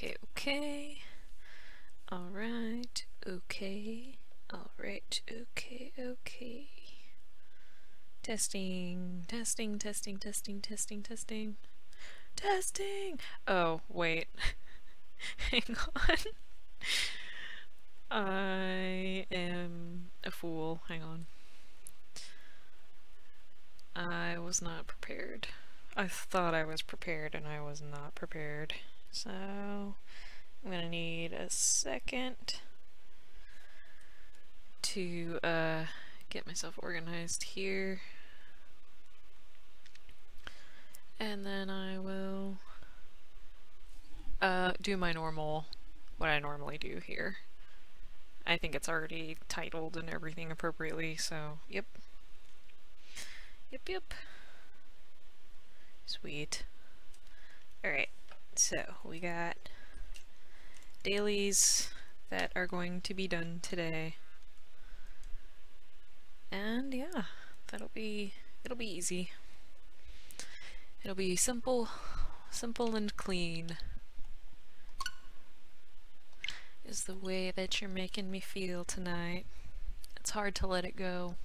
Okay, okay. Alright, okay. Alright, okay, okay. Testing, testing, testing, testing, testing, testing. Testing! Oh, wait. Hang on. I am a fool. Hang on. I was not prepared. I thought I was prepared and I was not prepared. So, I'm gonna need a second to get myself organized here. And then I will do my normal, what I normally do here. I think it's already titled and everything appropriately, so yep. Yep, yep. Sweet. Alright, so we got dailies that are going to be done today. And yeah, it'll be easy. It'll be simple and clean. Is the way that you're making me feel tonight. It's hard to let it go.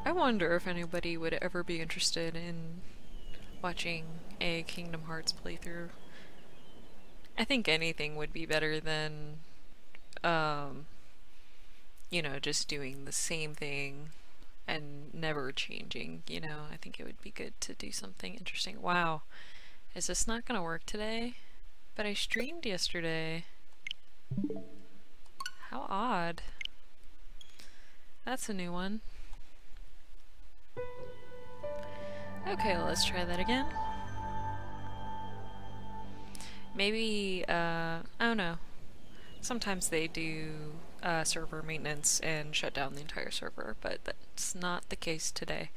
I wonder if anybody would ever be interested in watching a Kingdom Hearts playthrough. I think anything would be better than, you know, just doing the same thing and never changing, you know. I think it would be good to do something interesting. Wow, is this not gonna work today? But I streamed yesterday. How odd. That's a new one. Okay, well, let's try that again. Maybe, I don't know. Sometimes they do server maintenance and shut down the entire server, but that's not the case today.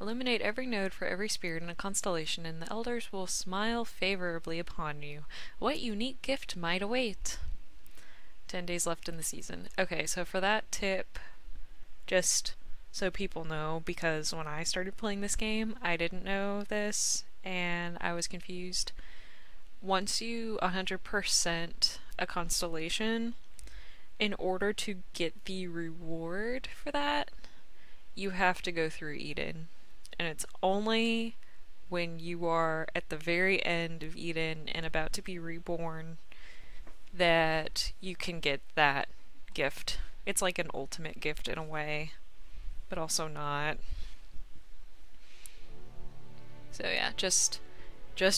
Illuminate every node for every spirit in a constellation, and the elders will smile favorably upon you. What unique gift might await? 10 days left in the season. Okay, so for that tip, just so people know, because when I started playing this game, I didn't know this, and I was confused. Once you 100% a constellation, in order to get the reward for that, you have to go through Eden. And it's only when you are at the very end of Eden and about to be reborn that you can get that gift. It's like an ultimate gift in a way, but also not. So yeah, just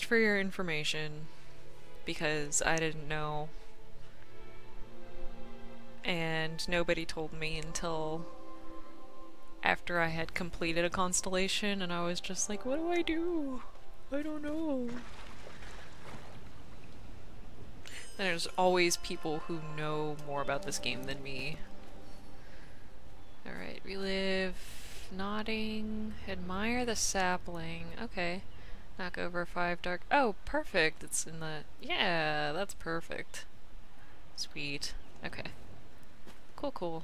for your information, because I didn't know, and nobody told me until after I had completed a constellation, and I was just like, what do I do? I don't know. There's always people who know more about this game than me. Alright, relive, nodding, admire the sapling. Okay. Knock over 5 dark. Oh, perfect! It's in the. Yeah, that's perfect. Sweet. Okay. Cool, cool.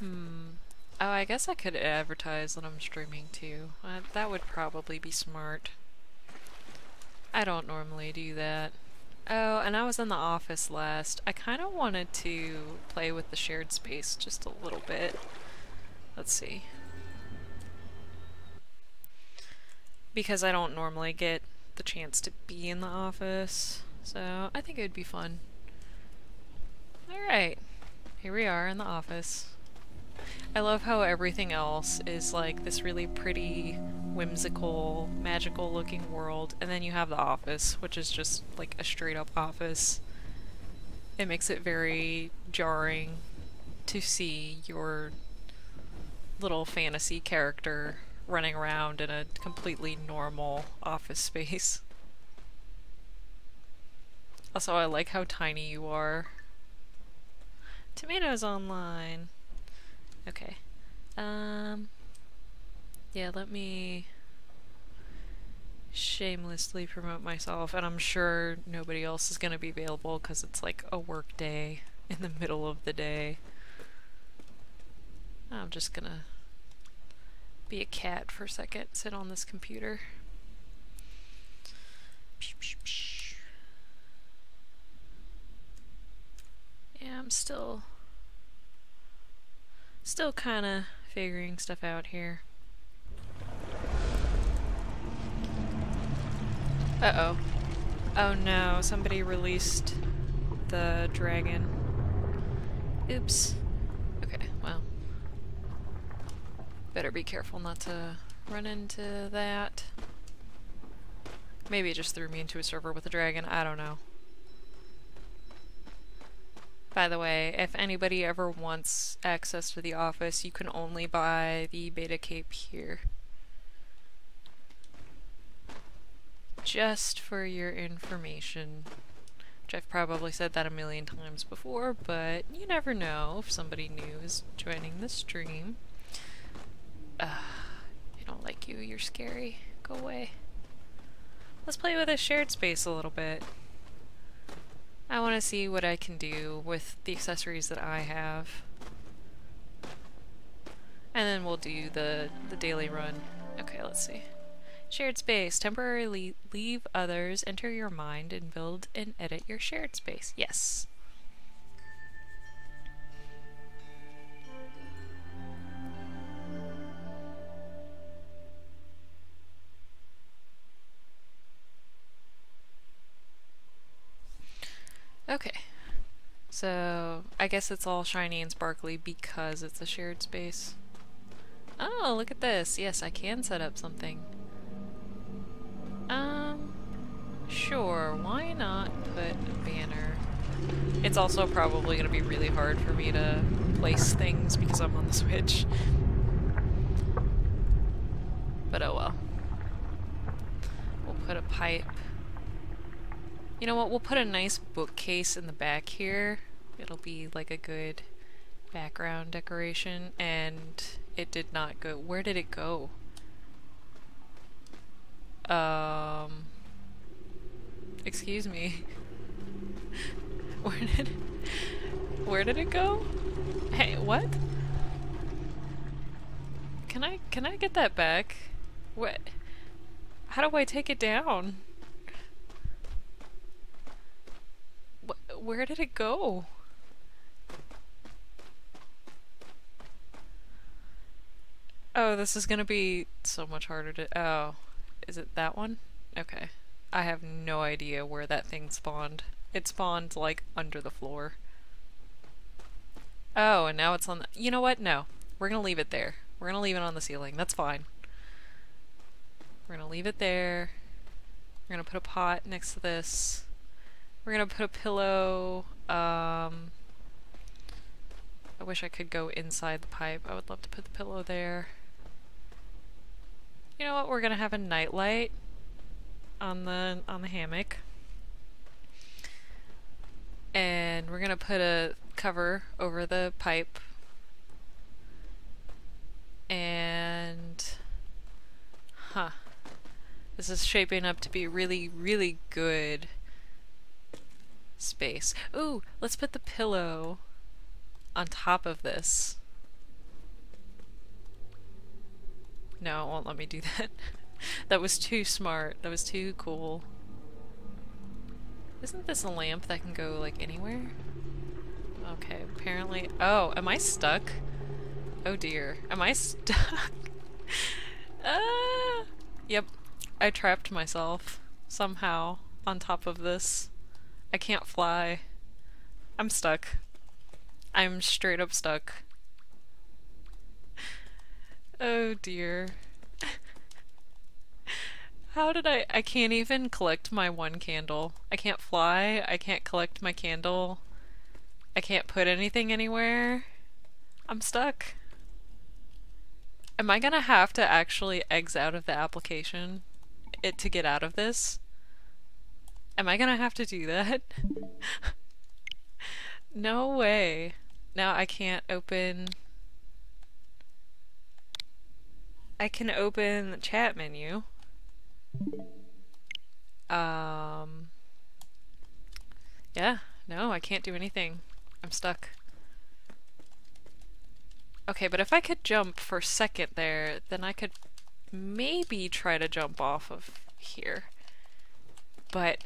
Oh, I guess I could advertise that I'm streaming too. That would probably be smart. I don't normally do that. Oh, and I was in the office last. I kind of wanted to play with the shared space just a little bit. Let's see. Because I don't normally get the chance to be in the office, so I think it would be fun. Alright, here we are in the office. I love how everything else is like this really pretty, whimsical, magical looking world, and then you have the office, which is just like a straight up office. It makes it very jarring to see your little fantasy character running around in a completely normal office space. Also, I like how tiny you are. Tomatoes online. Okay. Yeah, let me shamelessly promote myself, and I'm sure nobody else is gonna be available because it's like a work day in the middle of the day. I'm just gonna be a cat for a second, sit on this computer. Yeah, I'm still kind of figuring stuff out here. Uh-oh. Oh no, somebody released the dragon. Oops. Okay, well. Better be careful not to run into that. Maybe it just threw me into a server with a dragon, I don't know. By the way, if anybody ever wants access to the office, you can only buy the beta cape here. Just for your information. Which I've probably said that a million times before, but you never know if somebody new is joining the stream. I don't like you, you're scary. Go away. Let's play with this shared space a little bit. I want to see what I can do with the accessories that I have. And then we'll do the daily run. Okay, let's see. Shared space. Temporarily leave others, enter your mind, and build and edit your shared space. Yes. Okay. So, I guess it's all shiny and sparkly because it's a shared space. Oh, look at this. Yes, I can set up something. Sure, why not put a banner? It's also probably going to be really hard for me to place things because I'm on the Switch. But oh well. We'll put a pipe. You know what, we'll put a nice bookcase in the back here. It'll be like a good background decoration, and it did not go. Where did it go? Excuse me. Where did it go? Hey, what? Can I get that back? What? How do I take it down? Where did it go? Oh, this is gonna be so much harder to... Oh. Is it that one? Okay. I have no idea where that thing spawned. It spawned, like, under the floor. Oh, and now it's on the... You know what? No. We're gonna leave it there. We're gonna leave it on the ceiling. That's fine. We're gonna leave it there. We're gonna put a pot next to this. We're gonna put a pillow. I wish I could go inside the pipe. I would love to put the pillow there. You know what? We're gonna have a nightlight on the hammock. And we're gonna put a cover over the pipe. And this is shaping up to be really, really good space. Ooh, let's put the pillow on top of this. No, it won't let me do that. That was too smart. That was too cool. Isn't this a lamp that can go, like, anywhere? Okay, apparently... Oh, am I stuck? Oh dear. Am I stuck? Yep. I trapped myself somehow on top of this. I can't fly. I'm stuck. I'm straight up stuck. Oh dear. How did I can't even collect my one candle. I can't fly, I can't collect my candle. I can't put anything anywhere. I'm stuck. Am I gonna have to actually exit out of the application to get out of this? Am I gonna have to do that? No way. Now I can't open... I can open the chat menu. Yeah, no, I can't do anything. I'm stuck. Okay, but if I could jump for a second there, then I could maybe try to jump off of here. But,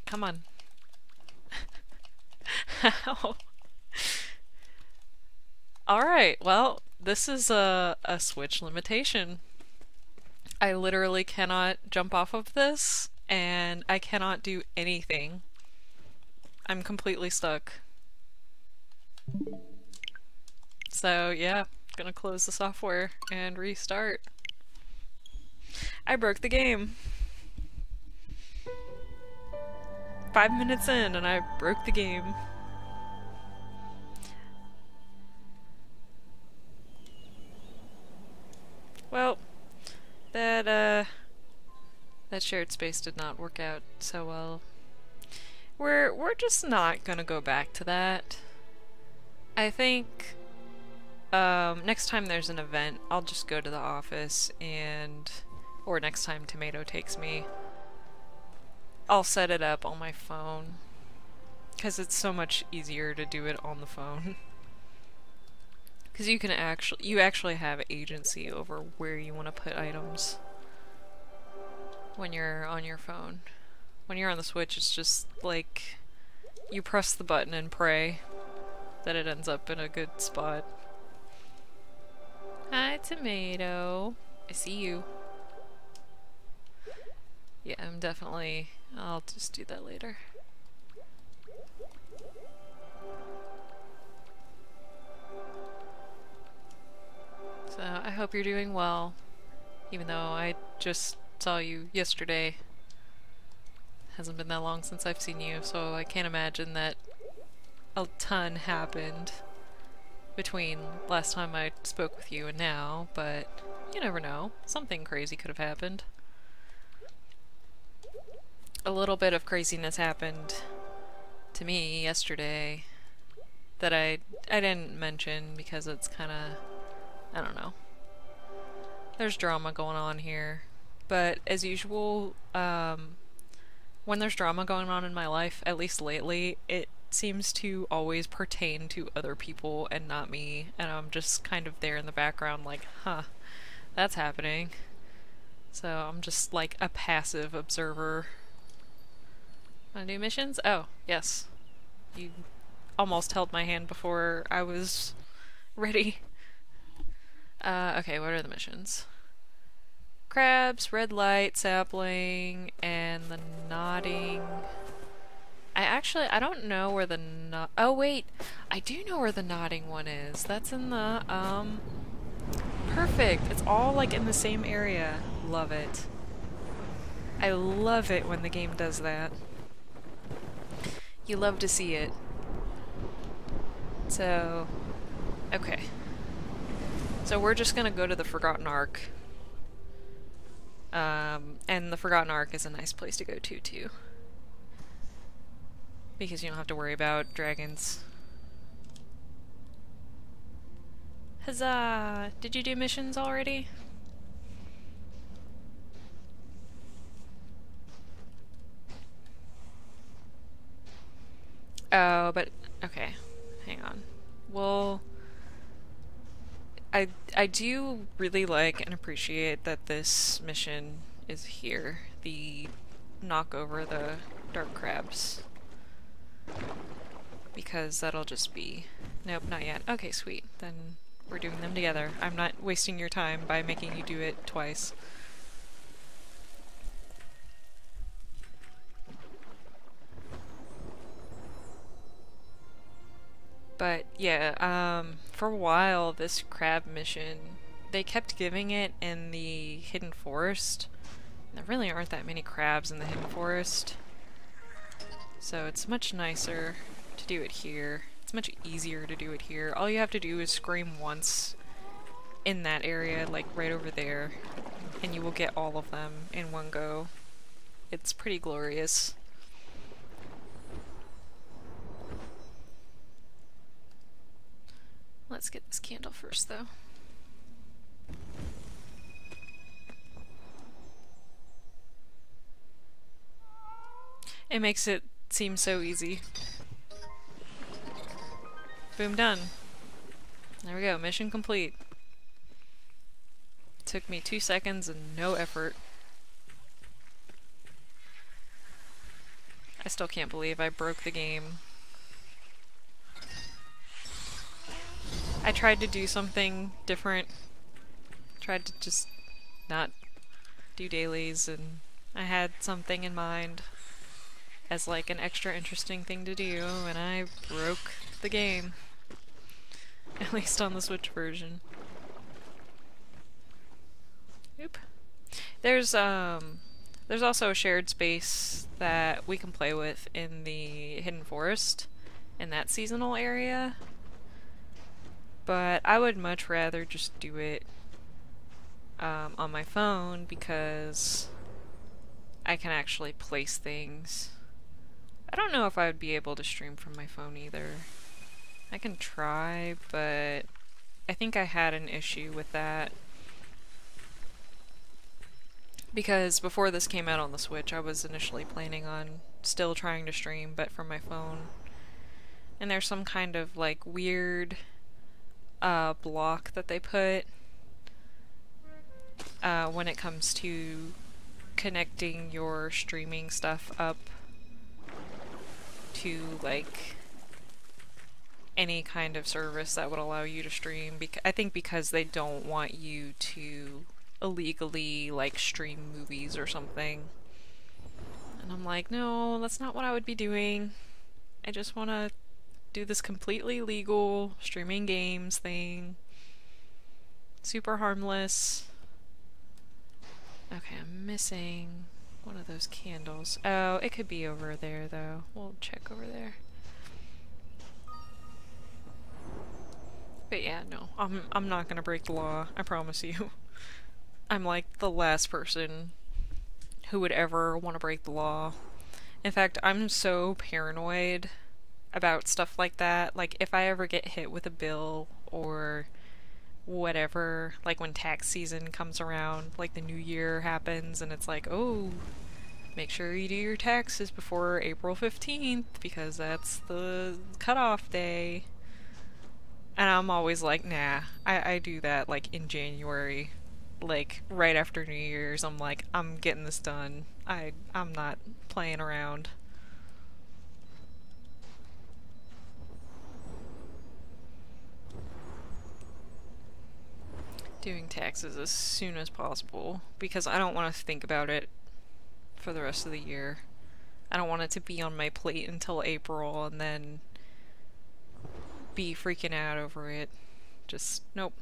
come on. How? Alright, well, this is a Switch limitation. I literally cannot jump off of this, and I cannot do anything. I'm completely stuck. So yeah, gonna close the software and restart. I broke the game. 5 minutes in and I broke the game. Well, that shared space did not work out so well. We're just not gonna go back to that. I think next time there's an event, I'll just go to the office and, or next time Tomato takes me, I'll set it up on my phone. Because it's so much easier to do it on the phone. Because you actually have agency over where you want to put items when you're on your phone. When you're on the Switch, it's just like you press the button and pray that it ends up in a good spot. Hi, Tomato. I see you. Yeah, I'll just do that later. So, I hope you're doing well, even though I just saw you yesterday. Hasn't been that long since I've seen you, so I can't imagine that a ton happened between last time I spoke with you and now, but you never know. Something crazy could have happened. A little bit of craziness happened to me yesterday that I didn't mention because it's kinda, I don't know. There's drama going on here. But as usual, when there's drama going on in my life, at least lately, it seems to always pertain to other people and not me, and I'm just kind of there in the background like, huh, that's happening. So I'm just like a passive observer. Wanna do missions? Oh, yes. You almost held my hand before I was ready. Okay, what are the missions? Crabs, red light, sapling, and the nodding. I don't know where the oh wait, I do know where the nodding one is. That's in the, perfect. It's all like in the same area. Love it. I love it when the game does that. You love to see it. So, okay. So we're just gonna go to the Forgotten Ark. And the Forgotten Ark is a nice place to go to, too. Because you don't have to worry about dragons. Huzzah! Did you do missions already? Oh, but okay. Hang on. Well, I do really like and appreciate that this mission is here. The knock over the dark crabs. Because that'll just be... Nope, not yet. Okay, sweet. Then we're doing them together. I'm not wasting your time by making you do it twice. But yeah, for a while this crab mission, they kept giving it in the hidden forest. There really aren't that many crabs in the hidden forest. So it's much nicer to do it here. It's much easier to do it here. All you have to do is scream once in that area, like right over there, and you will get all of them in one go. It's pretty glorious. Let's get this candle first, though. It makes it seem so easy. Boom, done. There we go, mission complete. Took me 2 seconds and no effort. I still can't believe I broke the game. I tried to do something different. Tried to just not do dailies, and I had something in mind as like an extra interesting thing to do, and I broke the game. At least on the Switch version. Oop. There's also a shared space that we can play with in the Hidden Forest, in that seasonal area. But I would much rather just do it on my phone, because I can actually place things. I don't know if I would be able to stream from my phone either. I can try, but I think I had an issue with that. Because before this came out on the Switch, I was initially planning on still trying to stream, but from my phone. And there's some kind of like weird block that they put when it comes to connecting your streaming stuff up to like any kind of service that would allow you to stream. I think because they don't want you to illegally like stream movies or something. And I'm like, no, that's not what I would be doing. I just want to do this completely legal streaming games thing. Super harmless. Okay, I'm missing one of those candles. Oh, it could be over there though. We'll check over there. But yeah, no, I'm not gonna break the law, I promise you. I'm like the last person who would ever want to break the law. In fact, I'm so paranoid about stuff like that. Like, if I ever get hit with a bill or whatever, like when tax season comes around, like the new year happens and it's like, oh, make sure you do your taxes before April 15th because that's the cutoff day. And I'm always like, nah, I do that like in January, like right after New Year's. I'm like, I'm getting this done. I'm not playing around. Doing taxes as soon as possible because I don't want to think about it for the rest of the year. I don't want it to be on my plate until April and then be freaking out over it. Just, nope.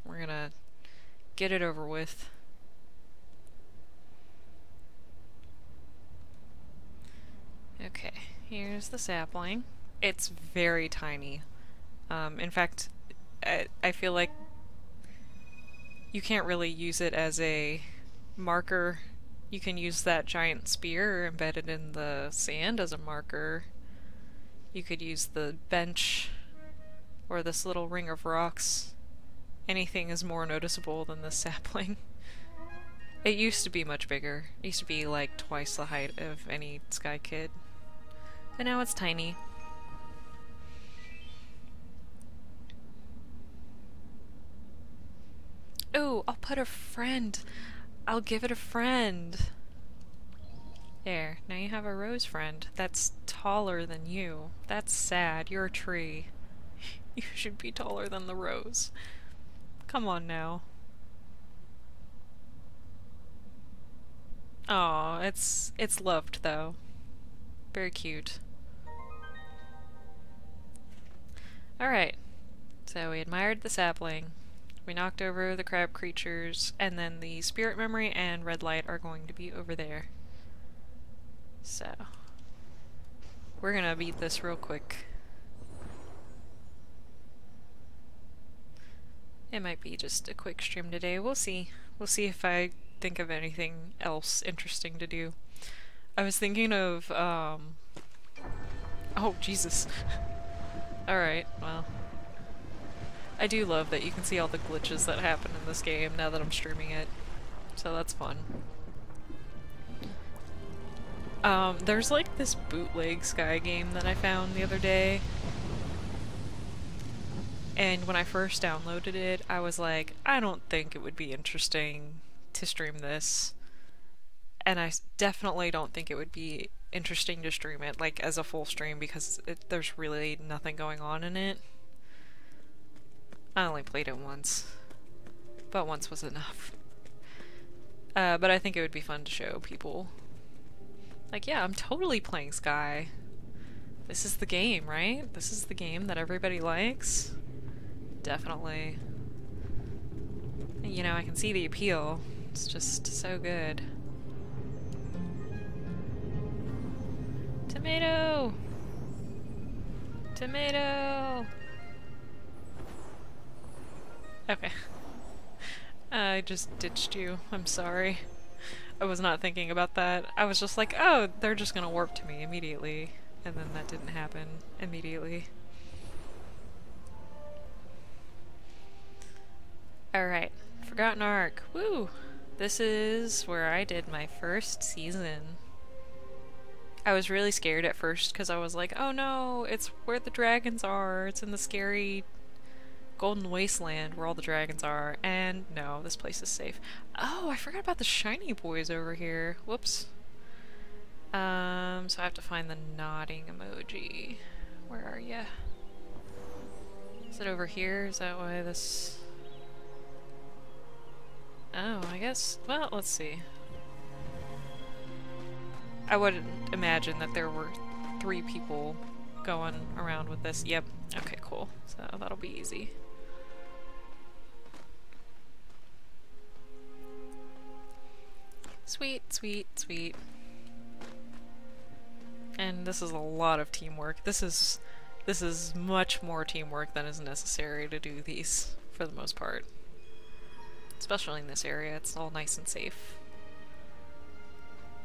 We're gonna get it over with. Okay, here's the sapling. It's very tiny. In fact, I feel like you can't really use it as a marker. You can use that giant spear embedded in the sand as a marker. You could use the bench or this little ring of rocks. Anything is more noticeable than this sapling. It used to be much bigger. It used to be like twice the height of any Sky Kid. But now it's tiny. Oh, I'll put a friend. I'll give it a friend. There, now you have a rose friend that's taller than you. That's sad. You're a tree. You should be taller than the rose. Come on now. Aw, it's loved though. Very cute. Alright, so we admired the sapling. We knocked over the crab creatures, and then the spirit memory and red light are going to be over there. So, we're gonna beat this real quick. It might be just a quick stream today. We'll see. We'll see if I think of anything else interesting to do. I was thinking of, oh, Jesus. Alright, well. I do love that you can see all the glitches that happen in this game now that I'm streaming it. So that's fun. There's like this bootleg Sky game that I found the other day. And when I first downloaded it, I was like, I don't think it would be interesting to stream this. And I definitely don't think it would be interesting to stream it, like, as a full stream, because there's really nothing going on in it. I only played it once, but once was enough. But I think it would be fun to show people. Like, yeah, I'm totally playing Sky. This is the game, right? This is the game that everybody likes. Definitely. You know, I can see the appeal. It's just so good. Tomato! Tomato! Okay. I just ditched you. I'm sorry. I was not thinking about that. I was just like, oh, they're just gonna warp to me immediately. And then that didn't happen immediately. Alright. Forgotten Ark. Woo! This is where I did my first season. I was really scared at first because I was like, oh no, it's where the dragons are. It's in the scary Golden Wasteland where all the dragons are. And no, this place is safe. Oh, I forgot about the shiny boys over here. Whoops. So I have to find the nodding emoji. Where are ya? Is it over here? Is that why this... Oh, I guess... Well, let's see. I would imagine that there were 3 people going around with this. Yep. Okay, cool. So that'll be easy. Sweet, sweet, sweet. And this is a lot of teamwork. This is much more teamwork than is necessary to do these, for the most part. Especially in this area, it's all nice and safe.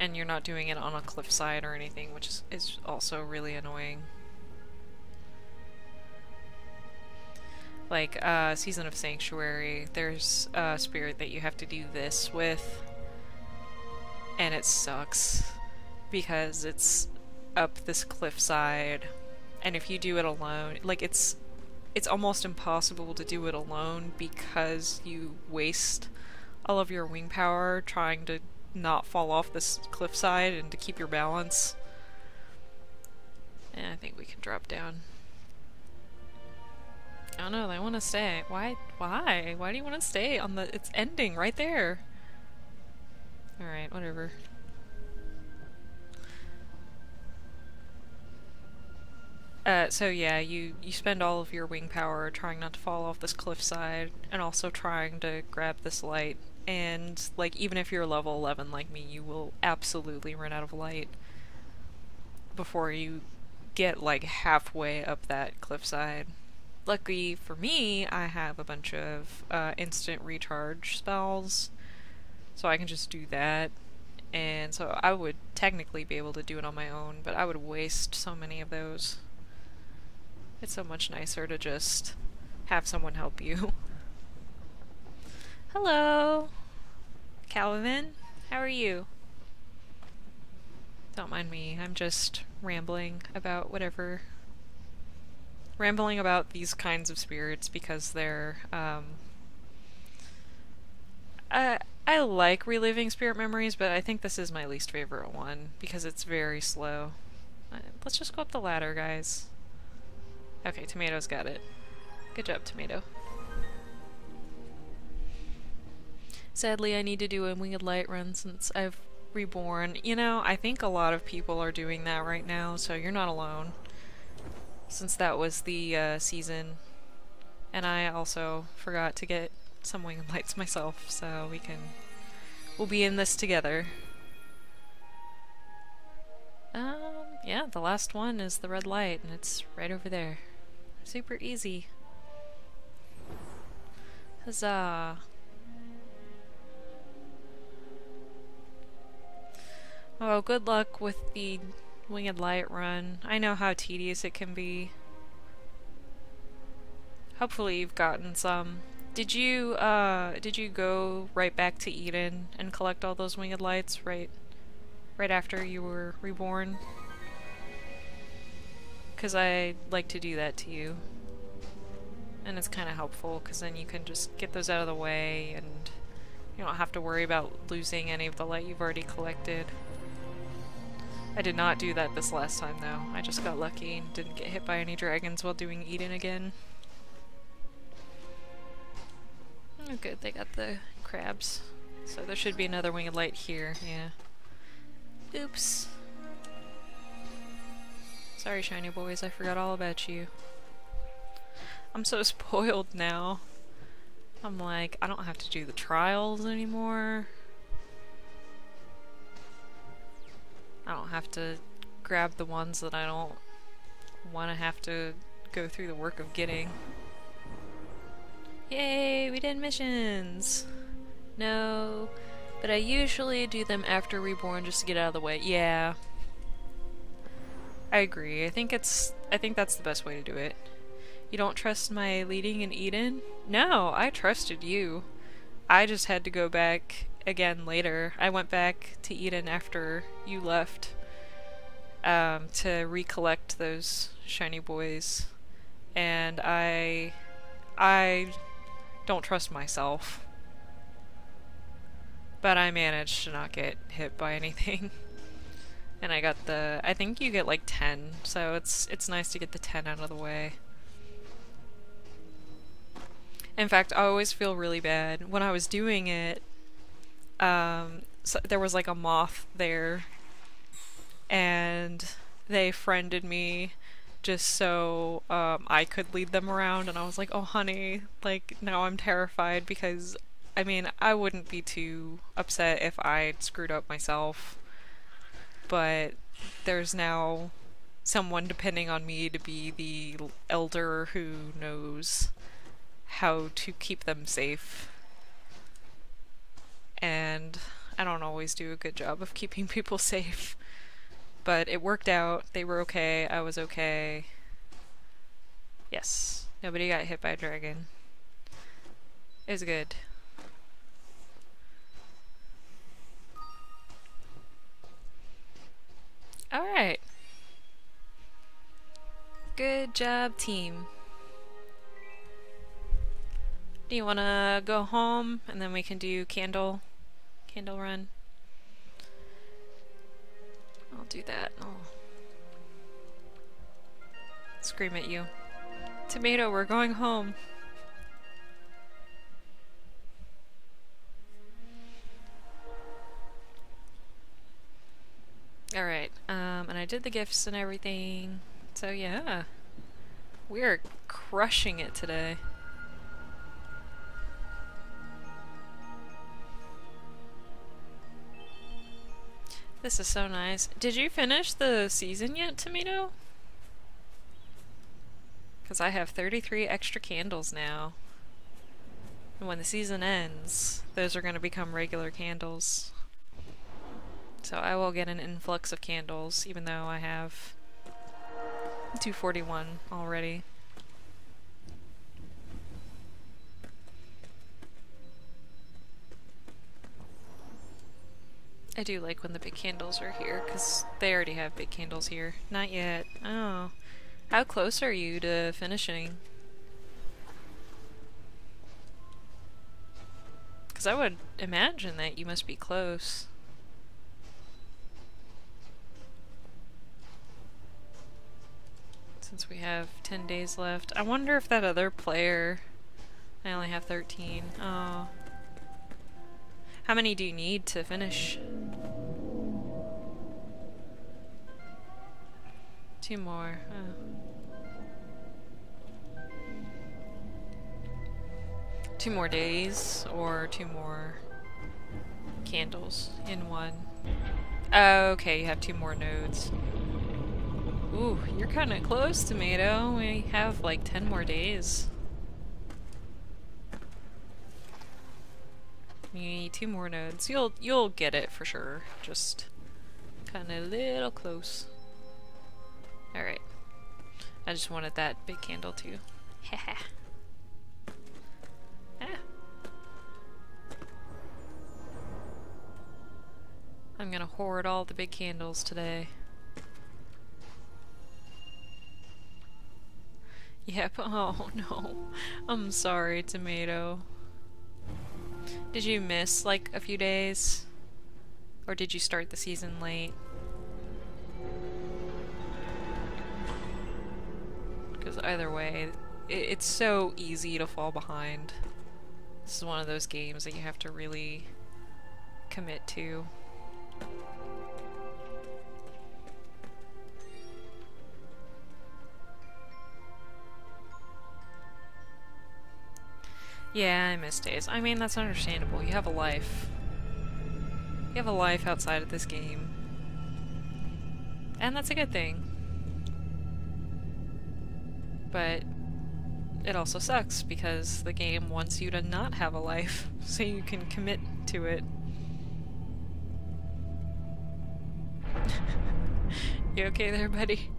And you're not doing it on a cliffside or anything, which is also really annoying. Like, Season of Sanctuary, there's a spirit that you have to do this with, and it sucks, because it's up this cliffside, and if you do it alone, like, it's almost impossible to do it alone because you waste all of your wing power trying to not fall off this cliffside and to keep your balance. And I think we can drop down. Oh no, they want to stay. Why? Why? Why do you want to stay on the... It's ending right there. Alright, whatever. So yeah, you spend all of your wing power trying not to fall off this cliffside, and also trying to grab this light. And, like, even if you're level 11 like me, you will absolutely run out of light before you get, like, halfway up that cliffside. Luckily for me, I have a bunch of instant recharge spells, so I can just do that. And so I would technically be able to do it on my own, but I would waste so many of those. It's so much nicer to just have someone help you. Hello, Calvin. How are you? Don't mind me. I'm just rambling about whatever. Rambling about these kinds of spirits because they're, I like reliving spirit memories, but I think this is my least favorite one because it's very slow. Let's just go up the ladder, guys. Okay, Tomato's got it. Good job, Tomato. Sadly, I need to do a winged light run since I've reborn. You know, I think a lot of people are doing that right now, so you're not alone. Since that was the season. And I also forgot to get some winged lights myself, so we'll be in this together. Yeah, the last one is the red light, and it's right over there. Super easy. Huzzah! Oh, good luck with the winged light run. I know how tedious it can be. Hopefully you've gotten some. Did you go right back to Eden and collect all those winged lights right after you were reborn? 'Cause I'd like to do that to you. And it's kind of helpful because then you can just get those out of the way and you don't have to worry about losing any of the light you've already collected. I did not do that this last time though. I just got lucky and didn't get hit by any dragons while doing Eden again. Oh good, they got the crabs. So there should be another wing of light here, yeah. Oops. Sorry shiny boys, I forgot all about you. I'm so spoiled now. I'm like, I don't have to do the trials anymore. I don't have to grab the ones that I don't want to have to go through the work of getting. Yay, we did missions! No, but I usually do them after Reborn just to get out of the way. Yeah. I agree. I think that's the best way to do it. You don't trust my leading in Eden? No, I trusted you. I just had to go back again later. I went back to Eden after you left to recollect those shiny boys. And I don't trust myself. But I managed to not get hit by anything. And I got I think you get like 10, so it's nice to get the 10 out of the way. In fact, I always feel really bad. When I was doing it, so there was like a moth there, and they friended me just so I could lead them around, and I was like, oh honey, like now I'm terrified because, I mean, I wouldn't be too upset if I'd screwed up myself, but there's now someone depending on me to be the elder who knows how to keep them safe. And I don't always do a good job of keeping people safe. But it worked out. They were okay. I was okay. Yes. Nobody got hit by a dragon. It was good. Alright. Good job, team. Do you want to go home and then we can do candle run? I'll do that. I'll scream at you. Tomato, we're going home. Alright, and I did the gifts and everything. So yeah. We're crushing it today. This is so nice. Did you finish the season yet, Tomato? Because I have 33 extra candles now. And when the season ends, those are going to become regular candles. So I will get an influx of candles, even though I have 241 already. I do like when the big candles are here, because they already have big candles here. Not yet. Oh. How close are you to finishing? Because I would imagine that you must be close. Since we have 10 days left. I wonder if that other player... I only have 13. Oh. How many do you need to finish? 2 more. Oh. 2 more days, or 2 more candles in one. Oh, okay, you have 2 more nodes. Ooh, you're kinda close, Tomato. We have like 10 more days. You need 2 more nodes. You'll get it for sure. Just kinda a little close. Alright. I just wanted that big candle too. Haha. I'm gonna hoard all the big candles today. Yep. Oh no. I'm sorry, Tomato. Did you miss like a few days? Or did you start the season late? Because either way, it's so easy to fall behind. This is one of those games that you have to really commit to. Yeah, I miss days. I mean, that's understandable. You have a life. You have a life outside of this game. And that's a good thing. But it also sucks because the game wants you to not have a life so you can commit to it. You okay there, buddy?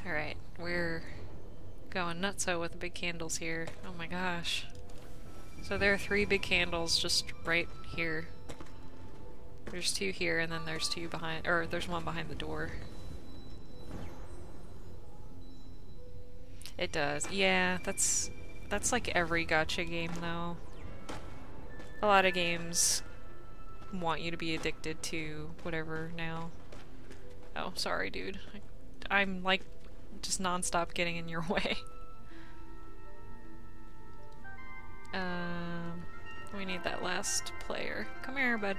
Alright, we're going nutso with the big candles here. Oh my gosh. So there are 3 big candles just right here. There's 2 here and then there's 2 behind, or there's 1 behind the door. It does. Yeah, that's like every gacha game though. A lot of games want you to be addicted to whatever now. Oh, sorry dude. I'm like just non-stop getting in your way. We need that last player. Come here, bud.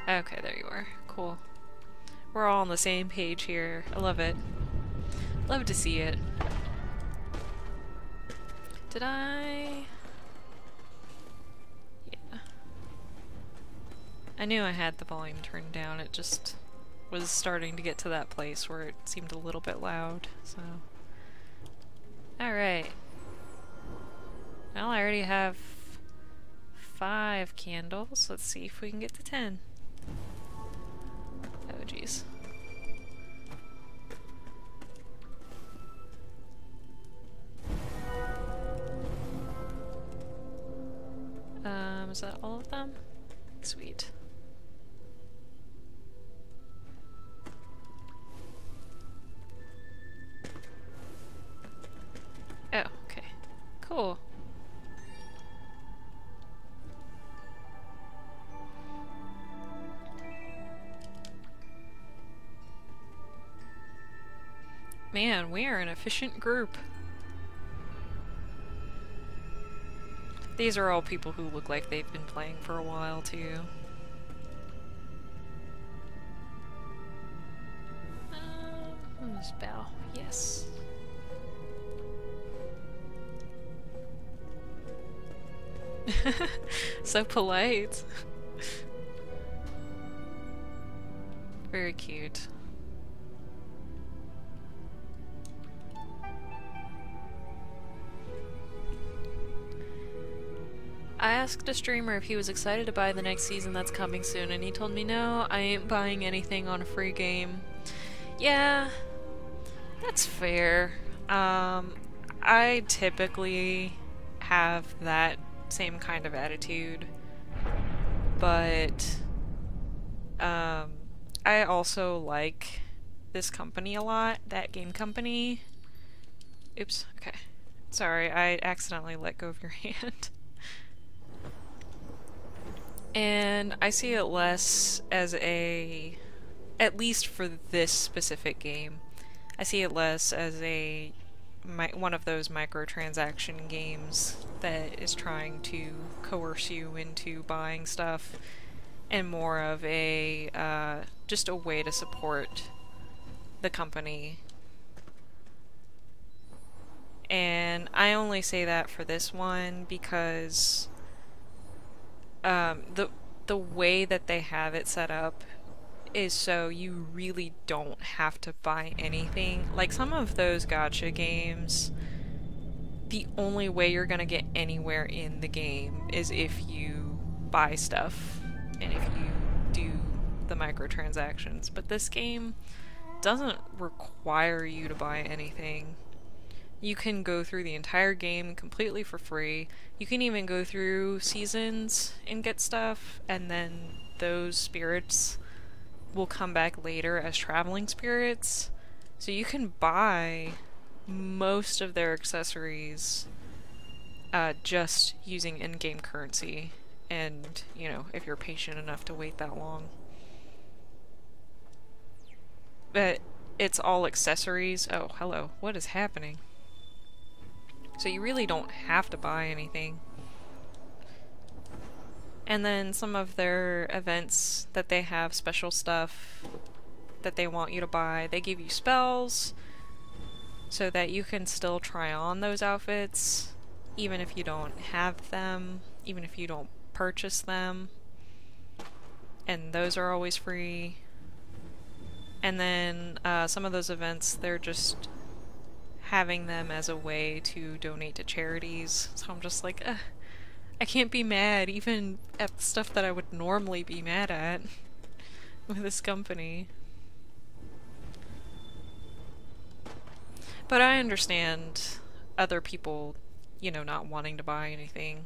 Okay, there you are. Cool. We're all on the same page here. I love it. Love to see it. Did I... Yeah. I knew I had the volume turned down, it just was starting to get to that place where it seemed a little bit loud, so... Alright. Well, I already have 5 candles. Let's see if we can get to 10. Oh, jeez. Is that all of them? Sweet. Oh, okay. Cool. Man, we are an efficient group. These are all people who look like they've been playing for a while, too. Who's bow? Yes. So polite. Very cute. I asked a streamer if he was excited to buy the next season that's coming soon, and he told me no, I ain't buying anything on a free game. Yeah, that's fair. I typically have that same kind of attitude, but I also like this company a lot, that game company. Oops, okay. Sorry, I accidentally let go of your hand. And I see it less as a, at least for this specific game, I see it less as a one of those microtransaction games that is trying to coerce you into buying stuff, and more of a just a way to support the company. And I only say that for this one because the way that they have it set up is so you really don't have to buy anything. Like some of those gacha games, the only way you're gonna get anywhere in the game is if you buy stuff and if you do the microtransactions. But this game doesn't require you to buy anything. You can go through the entire game completely for free. You can even go through seasons and get stuff, and then those spirits will come back later as traveling spirits. So you can buy most of their accessories just using in-game currency, and, you know, if you're patient enough to wait that long. But it's all accessories. Oh, hello. What is happening? So you really don't have to buy anything. And then some of their events that they have special stuff that they want you to buy. They give you spells so that you can still try on those outfits even if you don't have them, even if you don't purchase them. And those are always free. And then some of those events, they're just having them as a way to donate to charities. So I'm just like, I can't be mad even at the stuff that I would normally be mad at with this company. But I understand other people, you know, not wanting to buy anything.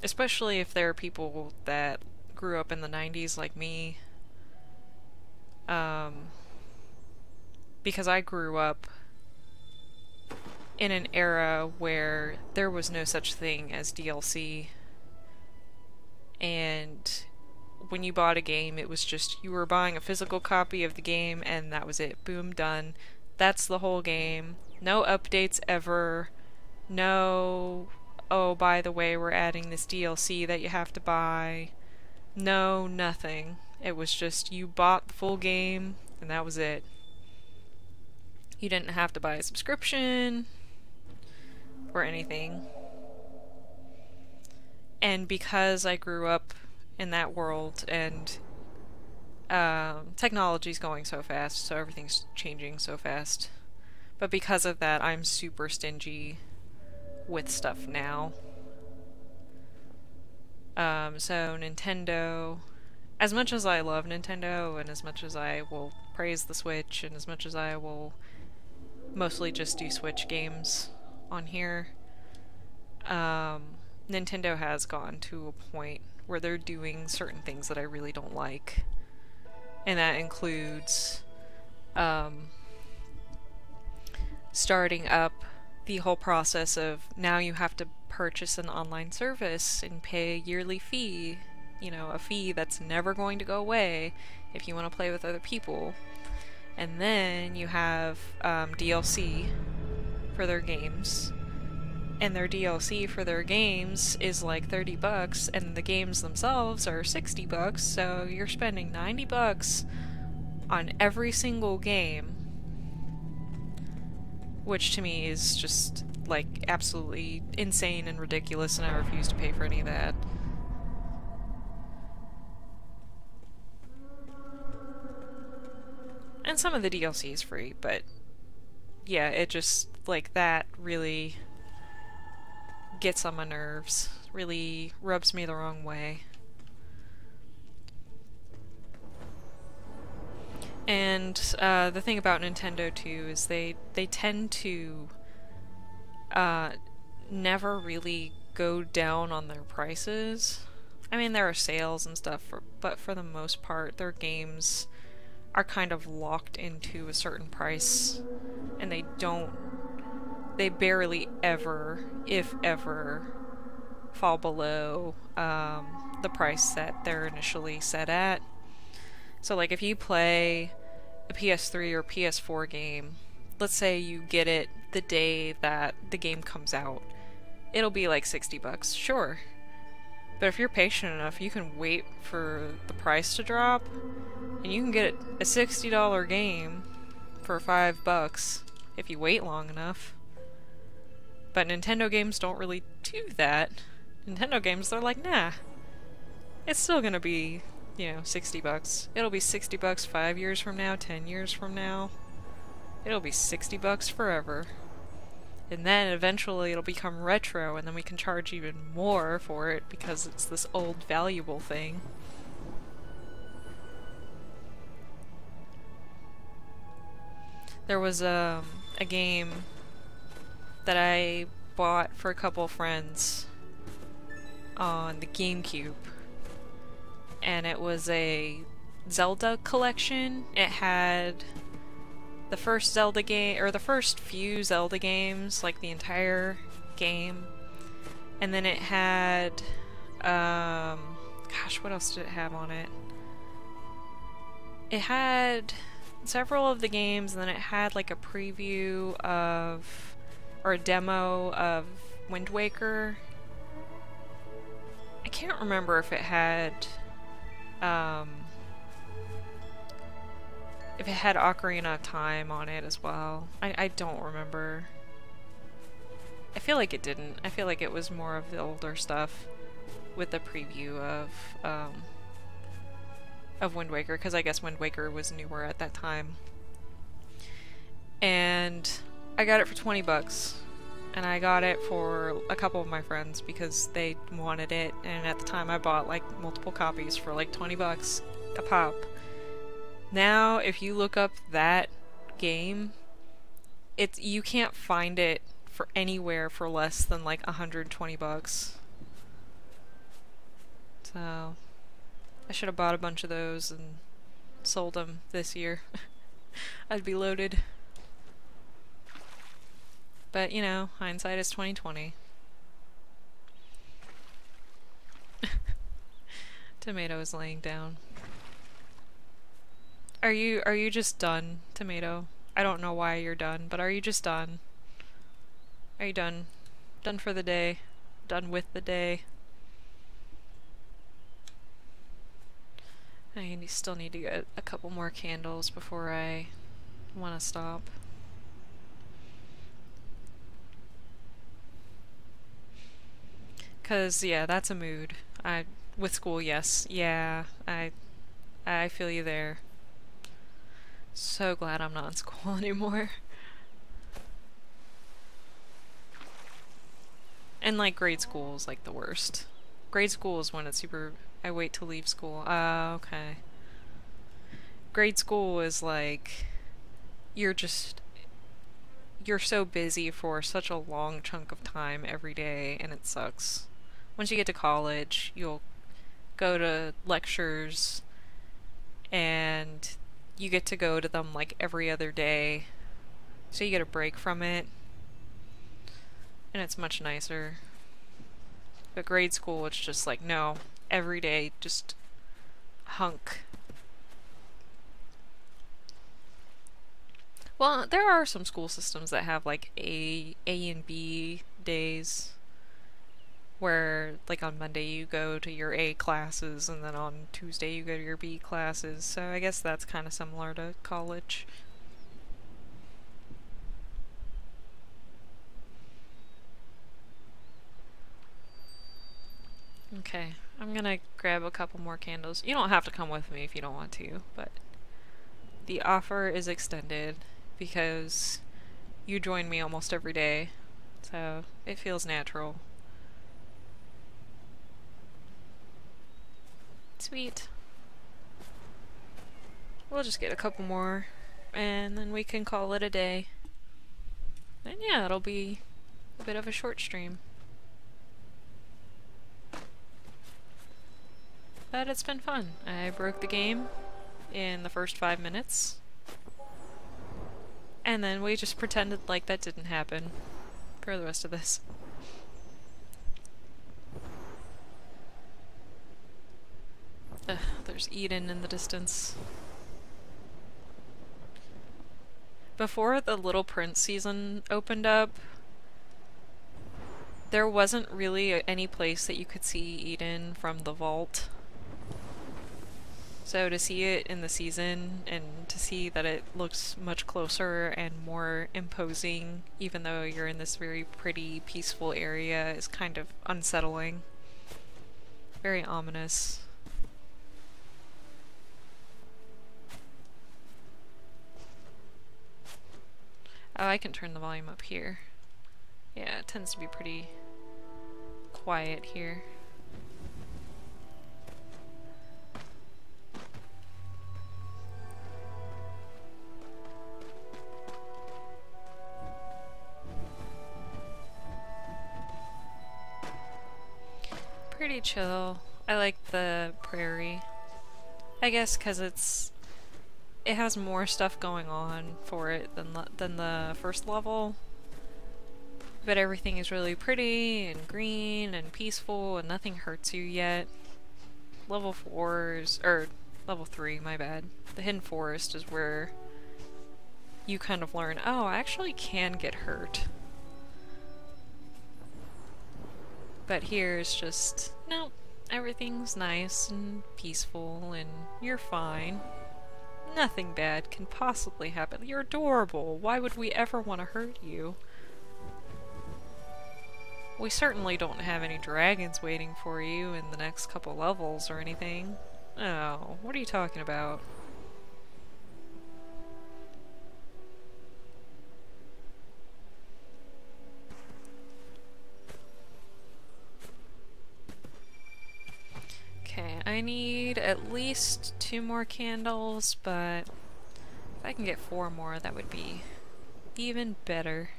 Especially if there are people that grew up in the 90s like me. Because I grew up in an era where there was no such thing as DLC. And when you bought a game, it was just, you were buying a physical copy of the game and that was it. Boom, done. That's the whole game. No updates ever. No, oh, by the way, we're adding this DLC that you have to buy. No, nothing. It was just, you bought the full game and that was it. You didn't have to buy a subscription or anything. And because I grew up in that world, and technology's going so fast, so everything's changing so fast. But because of that, I'm super stingy with stuff now. So Nintendo, as much as I love Nintendo, and as much as I will praise the Switch, and as much as I will mostly just do Switch games on here, Nintendo has gotten to a point where they're doing certain things that I really don't like. And that includes starting up the whole process of now you have to purchase an online service and pay a yearly fee, you know, a fee that's never going to go away if you want to play with other people. And then you have DLC for their games. And their DLC for their games is like $30, and the games themselves are $60, so you're spending $90 on every single game, which to me is just like absolutely insane and ridiculous, and I refuse to pay for any of that. And some of the DLC is free, but yeah, it just, like, that really gets on my nerves, really rubs me the wrong way. And the thing about Nintendo too is they tend to never really go down on their prices. I mean, there are sales and stuff, but for the most part their games are kind of locked into a certain price, and they barely ever, if ever, fall below the price that they're initially set at. So like if you play a PS3 or PS4 game, let's say you get it the day that the game comes out, it'll be like $60, sure. But if you're patient enough, you can wait for the price to drop, and you can get a $60 game for $5 if you wait long enough. But Nintendo games don't really do that. Nintendo games, they're like, nah, it's still gonna be, you know, $60. It'll be $60 5 years from now, 10 years from now. It'll be $60 forever. And then eventually it'll become retro, and then we can charge even more for it because it's this old valuable thing. There was a game that I bought for a couple of friends on the GameCube, and it was a Zelda collection. It had the first Zelda game, or the first few Zelda games, like the entire game. And then it had, gosh, what else did it have on it? It had several of the games, and then it had like a preview of, or a demo of Wind Waker. I can't remember if it had, Ocarina of Time on it as well. I don't remember. I feel like it didn't. I feel like it was more of the older stuff with the preview of Wind Waker, because I guess Wind Waker was newer at that time. And I got it for 20 bucks. And I got it for a couple of my friends because they wanted it, and at the time I bought like multiple copies for like 20 bucks a pop. Now, if you look up that game, you can't find it for anywhere for less than like 120 bucks. So, I should have bought a bunch of those and sold them this year. I'd be loaded. But, you know, hindsight is 20/20. Tomato is laying down. Are you just done, Tomato? I don't know why you're done, but are you just done? Are you done? Done for the day? Done with the day? I still need to get a couple more candles before I want to stop. Cause yeah, that's a mood. With school, yes, yeah, I feel you there. So glad I'm not in school anymore. And like grade school is like the worst. Grade school is when it's super. I wait to leave school. Okay. Grade school is like you're so busy for such a long chunk of time every day, and it sucks. Once you get to college, you'll go to lectures, and you get to go to them like every other day, so you get a break from it, and it's much nicer. But grade school, it's just like, no, every day, just hunk. Well, there are some school systems that have like A and B days, where like on Monday you go to your A classes and then on Tuesday you go to your B classes, so I guess that's kind of similar to college. Okay, I'm gonna grab a couple more candles. You don't have to come with me if you don't want to, but the offer is extended because you join me almost every day, so it feels natural. Sweet. We'll just get a couple more, and then we can call it a day. And yeah, it'll be a bit of a short stream. But it's been fun. I broke the game in the first 5 minutes. And then we just pretended like that didn't happen for the rest of this. There's Eden in the distance. Before the Little Prince season opened up, there wasn't really any place that you could see Eden from the vault. So to see it in the season, and to see that it looks much closer and more imposing, even though you're in this very pretty, peaceful area, is kind of unsettling. Very ominous. Oh, I can turn the volume up here. Yeah, it tends to be pretty quiet here. Pretty chill. I like the prairie. I guess because it has more stuff going on for it than the first level. But everything is really pretty and green and peaceful and nothing hurts you yet. Level 3, my bad. The Hidden Forest is where you kind of learn, oh, I actually can get hurt. But here it's just, no, everything's nice and peaceful and you're fine. Nothing bad can possibly happen. You're adorable. Why would we ever want to hurt you? We certainly don't have any dragons waiting for you in the next couple levels or anything. Oh, what are you talking about? Okay, I need at least 2 more candles, but if I can get 4 more, that would be even better.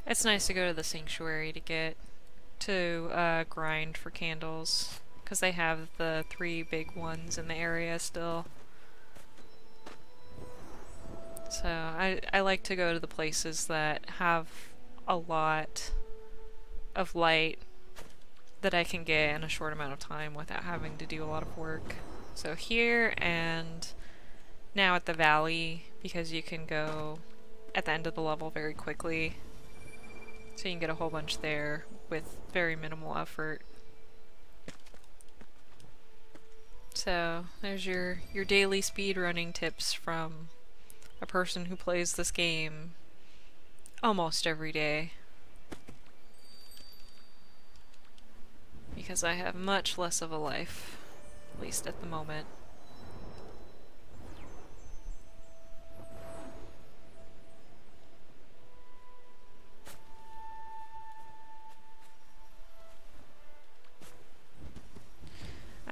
It's nice to go to the sanctuary to grind for candles, because they have the 3 big ones in the area still. So I like to go to the places that have a lot of light that I can get in a short amount of time without having to do a lot of work. So here and now at the valley, because you can go at the end of the level very quickly. So you can get a whole bunch there with very minimal effort. So there's your daily speedrunning tips from a person who plays this game almost every day. Because I have much less of a life, at least at the moment.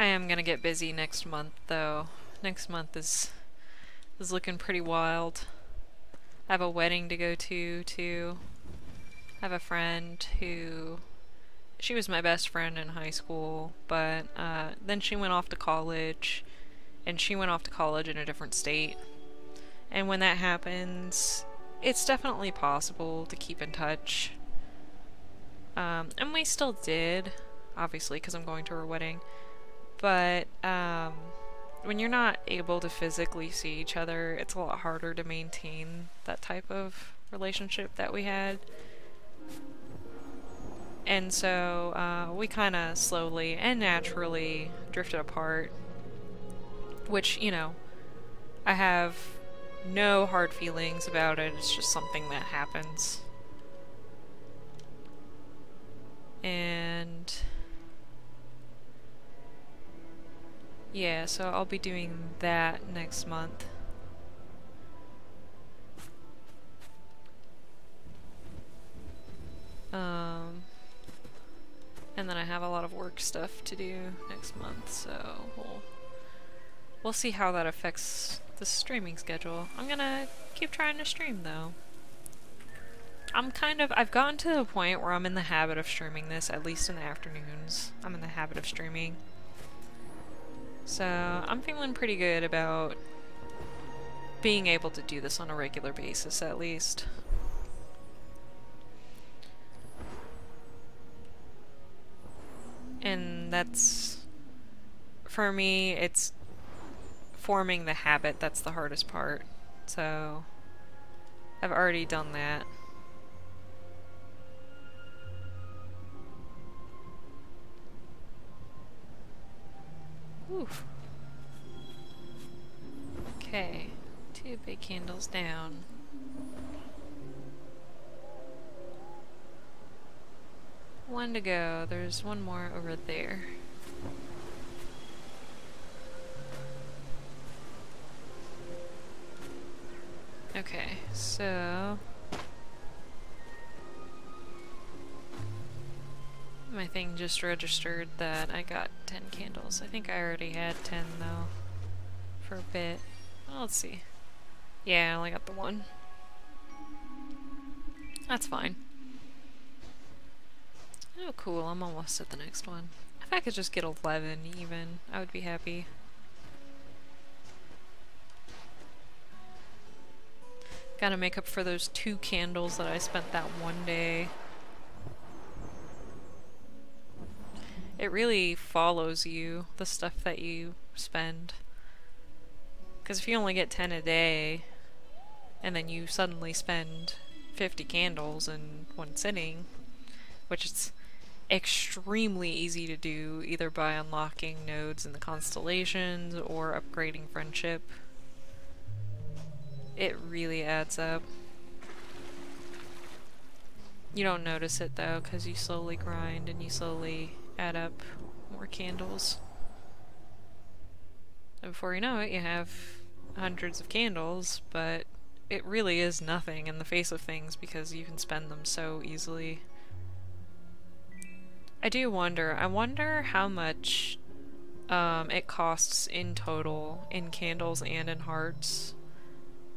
I am gonna get busy next month, though. Next month is looking pretty wild. I have a wedding to go to, too. I have a friend who... She was my best friend in high school, but then she went off to college, and she went off to college in a different state. And when that happens, it's definitely possible to keep in touch. And we still did, obviously, because I'm going to her wedding. But when you're not able to physically see each other, it's a lot harder to maintain that type of relationship that we had. And so we kind of slowly and naturally drifted apart, which, you know, I have no hard feelings about it. It's just something that happens. And yeah, so I'll be doing that next month. And then I have a lot of work stuff to do next month, so we'll see how that affects the streaming schedule. I'm gonna keep trying to stream, though. I've gotten to the point where I'm in the habit of streaming this, at least in the afternoons. I'm in the habit of streaming. So I'm feeling pretty good about being able to do this on a regular basis, at least. And that's, for me, it's forming the habit that's the hardest part. So I've already done that. Oof. Okay, 2 big candles down. One to go. There's one more over there. Okay, so My thing just registered that I got 10 candles. I think I already had 10 though, for a bit. Well, let's see. Yeah, I only got the one. That's fine. Oh cool, I'm almost at the next one. If I could just get 11 even, I would be happy. Gotta make up for those 2 candles that I spent that one day. It really follows you, the stuff that you spend. Because if you only get 10 a day, and then you suddenly spend 50 candles in one sitting, which is extremely easy to do, either by unlocking nodes in the constellations or upgrading friendship. It really adds up. You don't notice it though, because you slowly grind and you slowly add up more candles. And before you know it, you have hundreds of candles, but it really is nothing in the face of things because you can spend them so easily. I do wonder, I wonder how much it costs in total in candles and in hearts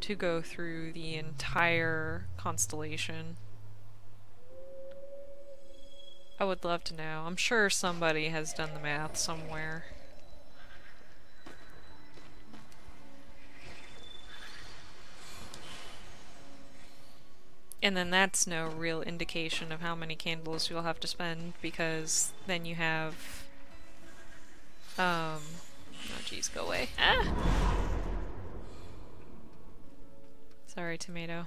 to go through the entire constellation. I would love to know. I'm sure somebody has done the math somewhere. And then that's no real indication of how many candles you'll have to spend, because then you have... oh jeez, go away. Ah! Sorry, tomato.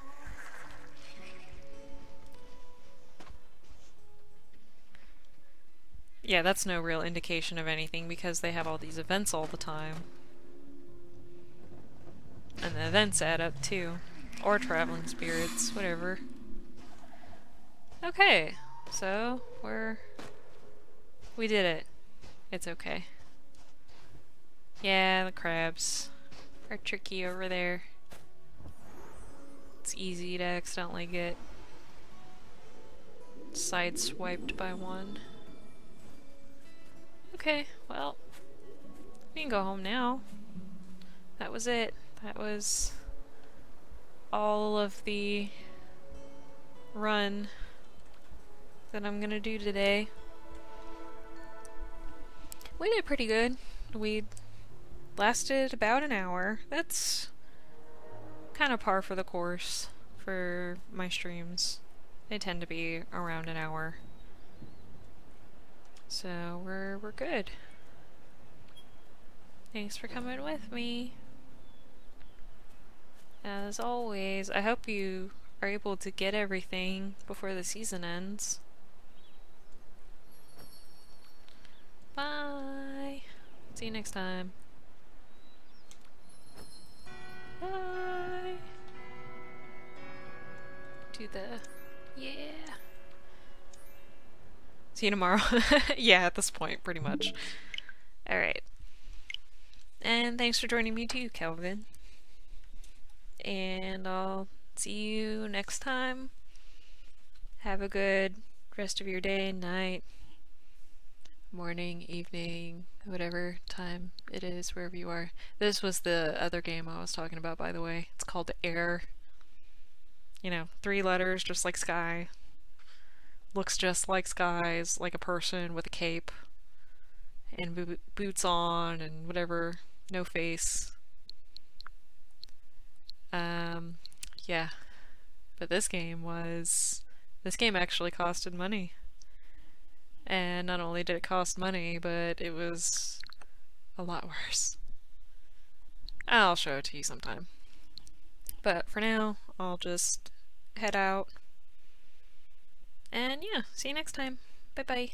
Yeah, that's no real indication of anything because they have all these events all the time. And the events add up too. Or traveling spirits, whatever. Okay, so we did it. It's okay. Yeah, the crabs are tricky over there. It's easy to accidentally get sideswiped by one. Okay, well, we can go home now. That was it. That was all of the run that I'm gonna do today. We did pretty good. We lasted about an hour. That's kind of par for the course for my streams. They tend to be around an hour. So we're good. Thanks for coming with me. As always, I hope you are able to get everything before the season ends. Bye! See you next time. Bye! Do the... yeah! See you tomorrow. Yeah, at this point, pretty much. Alright. And thanks for joining me too, Kelvin. And I'll see you next time. Have a good rest of your day, night, morning, evening, whatever time it is, wherever you are. This was the other game I was talking about, by the way. It's called Air. You know, 3 letters, just like Sky. Looks just like Sky's, like a person with a cape and boots on and whatever, no face. Yeah, but this game actually costed money. And not only did it cost money, but it was a lot worse. I'll show it to you sometime. But for now, I'll just head out. And yeah, see you next time. Bye bye.